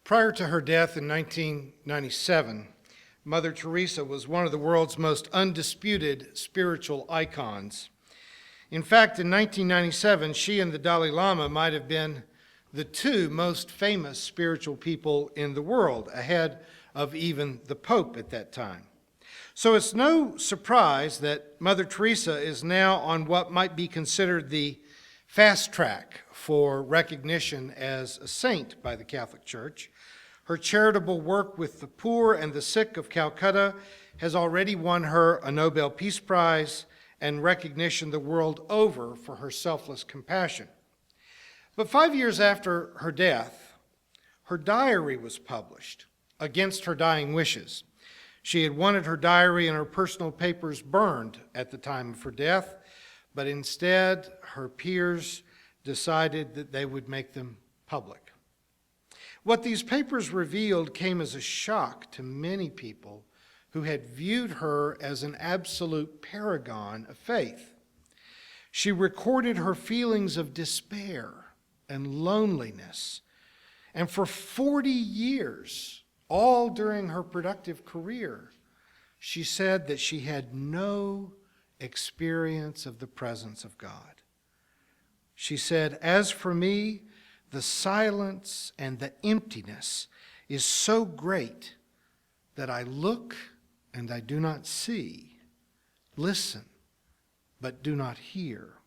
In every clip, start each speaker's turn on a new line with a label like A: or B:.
A: Prior to her death in 1997, Mother Teresa was one of the world's most undisputed spiritual icons. In fact, in 1997, she and the Dalai Lama might have been the two most famous spiritual people in the world, ahead of even the Pope at that time. So it's no surprise that Mother Teresa is now on what might be considered the fast track for recognition as a saint by the Catholic Church. Her charitable work with the poor and the sick of Calcutta has already won her a Nobel Peace Prize and recognition the world over for her selfless compassion. But 5 years after her death, her diary was published against her dying wishes. She had wanted her diary and her personal papers burned at the time of her death, but instead her peers decided that they would make them public. What these papers revealed came as a shock to many people who had viewed her as an absolute paragon of faith. She recorded her feelings of despair and loneliness, and for 40 years, all during her productive career, she said that she had no experience of the presence of God. She said, "As for me, the silence and the emptiness is so great that I look and I do not see, listen, but do not hear."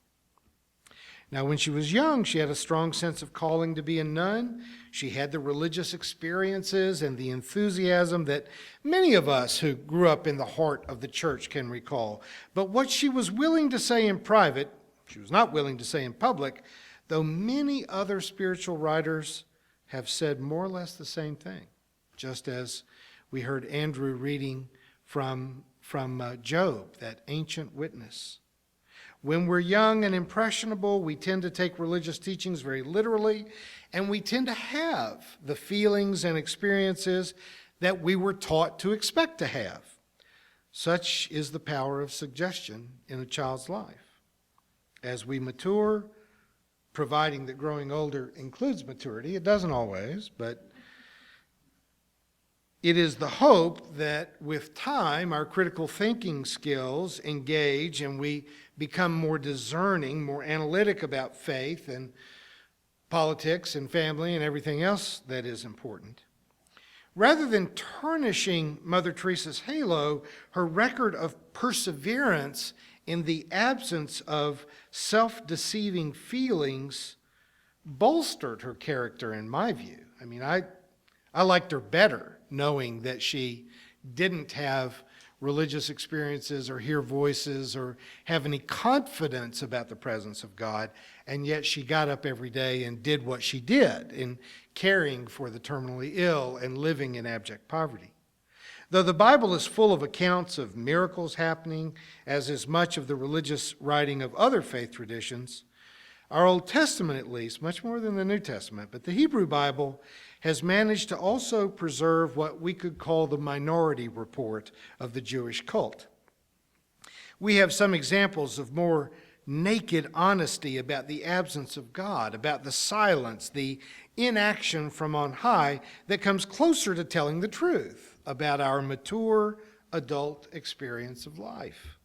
A: Now, when she was young, she had a strong sense of calling to be a nun. She had the religious experiences and the enthusiasm that many of us who grew up in the heart of the church can recall. But what she was willing to say in private, she was not willing to say in public, though many other spiritual writers have said more or less the same thing, just as we heard Andrew reading from Job, that ancient witness. When we're young and impressionable, we tend to take religious teachings very literally, and we tend to have the feelings and experiences that we were taught to expect to have. Such is the power of suggestion in a child's life. As we mature, providing that growing older includes maturity, it doesn't always, but it is the hope that with time, our critical thinking skills engage and we become more discerning, more analytic about faith and politics and family and everything else that is important. Rather than tarnishing Mother Teresa's halo, her record of perseverance in the absence of self-deceiving feelings bolstered her character, in my view. I mean, I liked her better knowing that she didn't have religious experiences or hear voices or have any confidence about the presence of God, and yet she got up every day and did what she did in caring for the terminally ill and living in abject poverty. Though the Bible is full of accounts of miracles happening, as is much of the religious writing of other faith traditions, our Old Testament, at least, much more than the New Testament, but the Hebrew Bible has managed to also preserve what we could call the minority report of the Jewish cult. We have some examples of more naked honesty about the absence of God, about the silence, the inaction from on high that comes closer to telling the truth about our mature adult experience of life.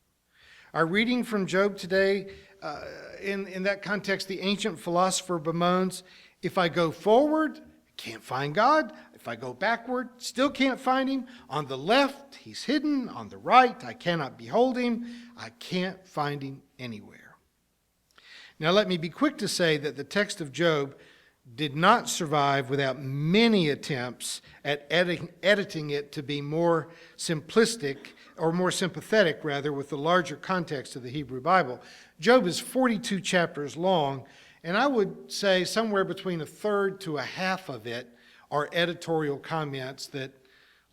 A: Our reading from Job today, in that context, the ancient philosopher bemoans, if I go forward, can't find God. If I go backward, still can't find him. On the left, he's hidden. On the right, I cannot behold him. I can't find him anywhere. Now, let me be quick to say that the text of Job did not survive without many attempts at editing it to be more simplistic, or more sympathetic, rather, with the larger context of the Hebrew Bible. Job is 42 chapters long, and I would say somewhere between a third to a half of it are editorial comments that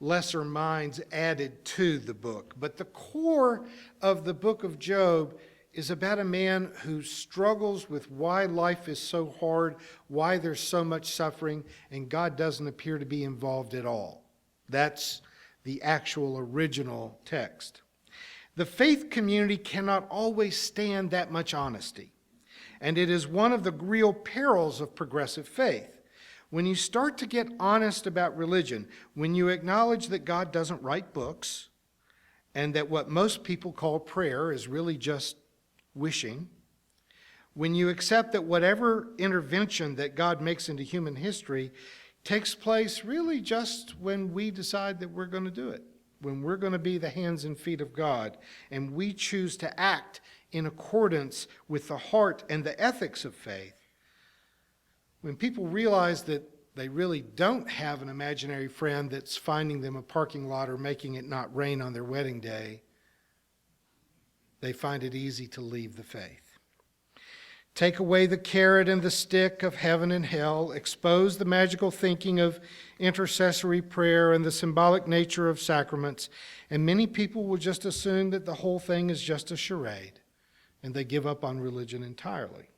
A: lesser minds added to the book. But the core of the book of Job is about a man who struggles with why life is so hard, why there's so much suffering, and God doesn't appear to be involved at all. That's the actual original text. The faith community cannot always stand that much honesty, and it is one of the real perils of progressive faith. When you start to get honest about religion, when you acknowledge that God doesn't write books, and that what most people call prayer is really just wishing, when you accept that whatever intervention that God makes into human history takes place really just when we decide that we're going to do it, when we're going to be the hands and feet of God, and we choose to act in accordance with the heart and the ethics of faith, when people realize that they really don't have an imaginary friend that's finding them a parking lot or making it not rain on their wedding day, they find it easy to leave the faith. Take away the carrot and the stick of heaven and hell, expose the magical thinking of intercessory prayer and the symbolic nature of sacraments, and many people will just assume that the whole thing is just a charade, and they give up on religion entirely.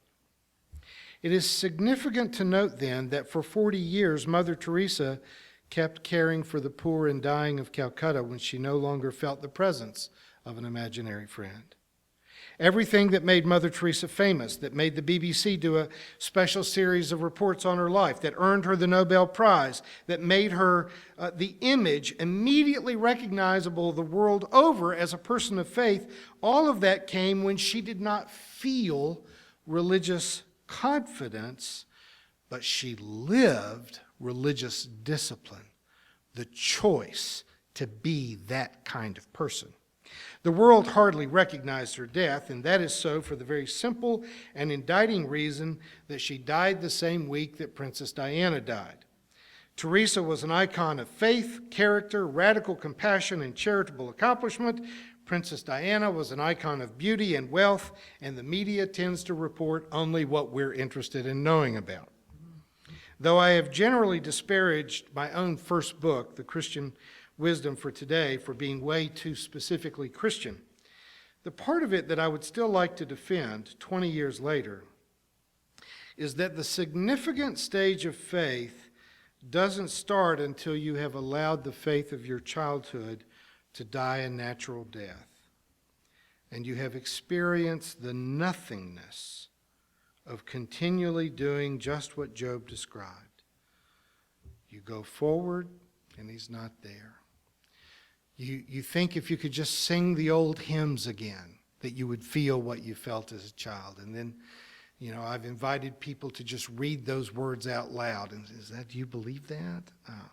A: It is significant to note then that for 40 years, Mother Teresa kept caring for the poor and dying of Calcutta when she no longer felt the presence of an imaginary friend. Everything that made Mother Teresa famous, that made the BBC do a special series of reports on her life, that earned her the Nobel Prize, that made her the image immediately recognizable the world over as a person of faith, all of that came when she did not feel religious confidence, but she lived religious discipline, the choice to be that kind of person. The world hardly recognized her death, and that is so for the very simple and indicting reason that she died the same week that Princess Diana died. Teresa was an icon of faith, character, radical compassion, and charitable accomplishment. Princess Diana was an icon of beauty and wealth, and the media tends to report only what we're interested in knowing about. Though I have generally disparaged my own first book, The Christian Wisdom for Today, for being way too specifically Christian, the part of it that I would still like to defend 20 years later is that the significant stage of faith doesn't start until you have allowed the faith of your childhood to die a natural death, and you have experienced the nothingness of continually doing just what Job described. You go forward, and he's not there. You think if you could just sing the old hymns again, that you would feel what you felt as a child. And then, I've invited people to just read those words out loud. And is that, do you believe that? Oh.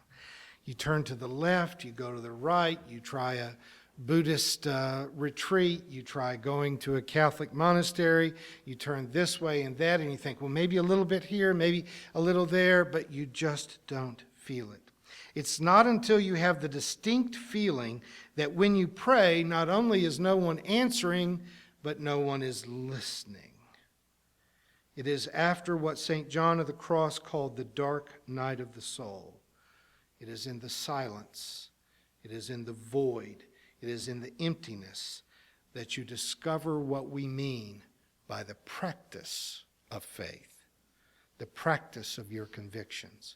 A: You turn to the left, you go to the right, you try a Buddhist retreat, you try going to a Catholic monastery, you turn this way and that, and you think, well, maybe a little bit here, maybe a little there, but you just don't feel it. It's not until you have the distinct feeling that when you pray, not only is no one answering, but no one is listening. It is after what St. John of the Cross called the dark night of the soul. It is in the silence, it is in the void, it is in the emptiness that you discover what we mean by the practice of faith, the practice of your convictions,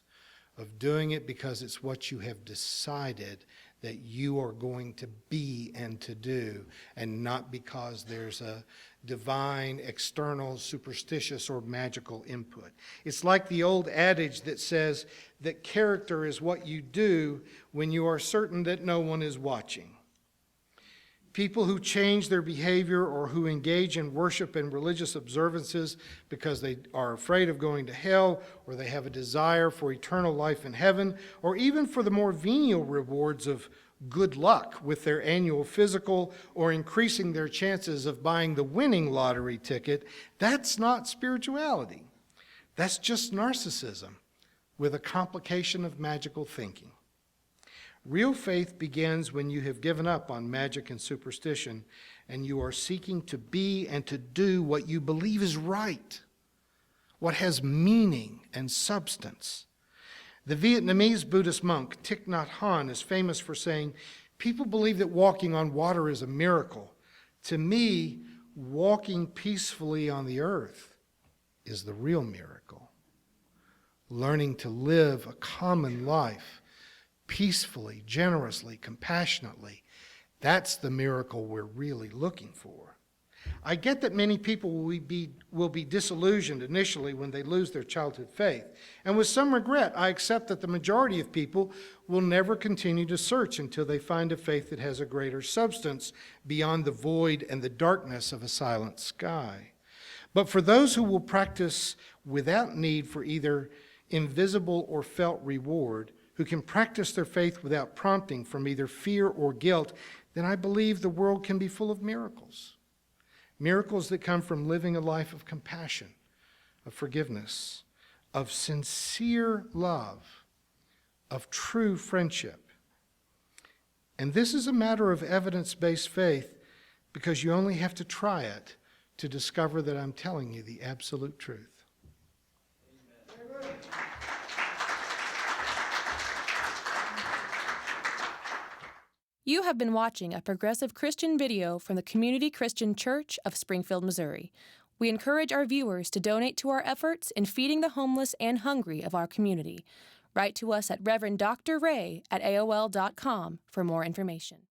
A: of doing it because it's what you have decided that you are going to be and to do, and not because there's a divine, external, superstitious, or magical input. It's like the old adage that says that character is what you do when you are certain that no one is watching. People who change their behavior or who engage in worship and religious observances because they are afraid of going to hell, or they have a desire for eternal life in heaven, or even for the more venial rewards of good luck with their annual physical or increasing their chances of buying the winning lottery ticket, that's not spirituality. That's just narcissism with a complication of magical thinking. Real faith begins when you have given up on magic and superstition and you are seeking to be and to do what you believe is right, what has meaning and substance. The Vietnamese Buddhist monk Thich Nhat Hanh is famous for saying, "People believe that walking on water is a miracle. To me, walking peacefully on the earth is the real miracle. Learning to live a common life peacefully, generously, compassionately, that's the miracle we're really looking for. I get that many people will be disillusioned initially when they lose their childhood faith. And with some regret, I accept that the majority of people will never continue to search until they find a faith that has a greater substance beyond the void and the darkness of a silent sky. But for those who will practice without need for either invisible or felt reward, who can practice their faith without prompting from either fear or guilt, then I believe the world can be full of miracles. Miracles that come from living a life of compassion, of forgiveness, of sincere love, of true friendship. And this is a matter of evidence-based faith because you only have to try it to discover that I'm telling you the absolute truth. Amen.
B: You have been watching a progressive Christian video from the Community Christian Church of Springfield, Missouri. We encourage our viewers to donate to our efforts in feeding the homeless and hungry of our community. Write to us at Reverend Dr. Ray at AOL.com for more information.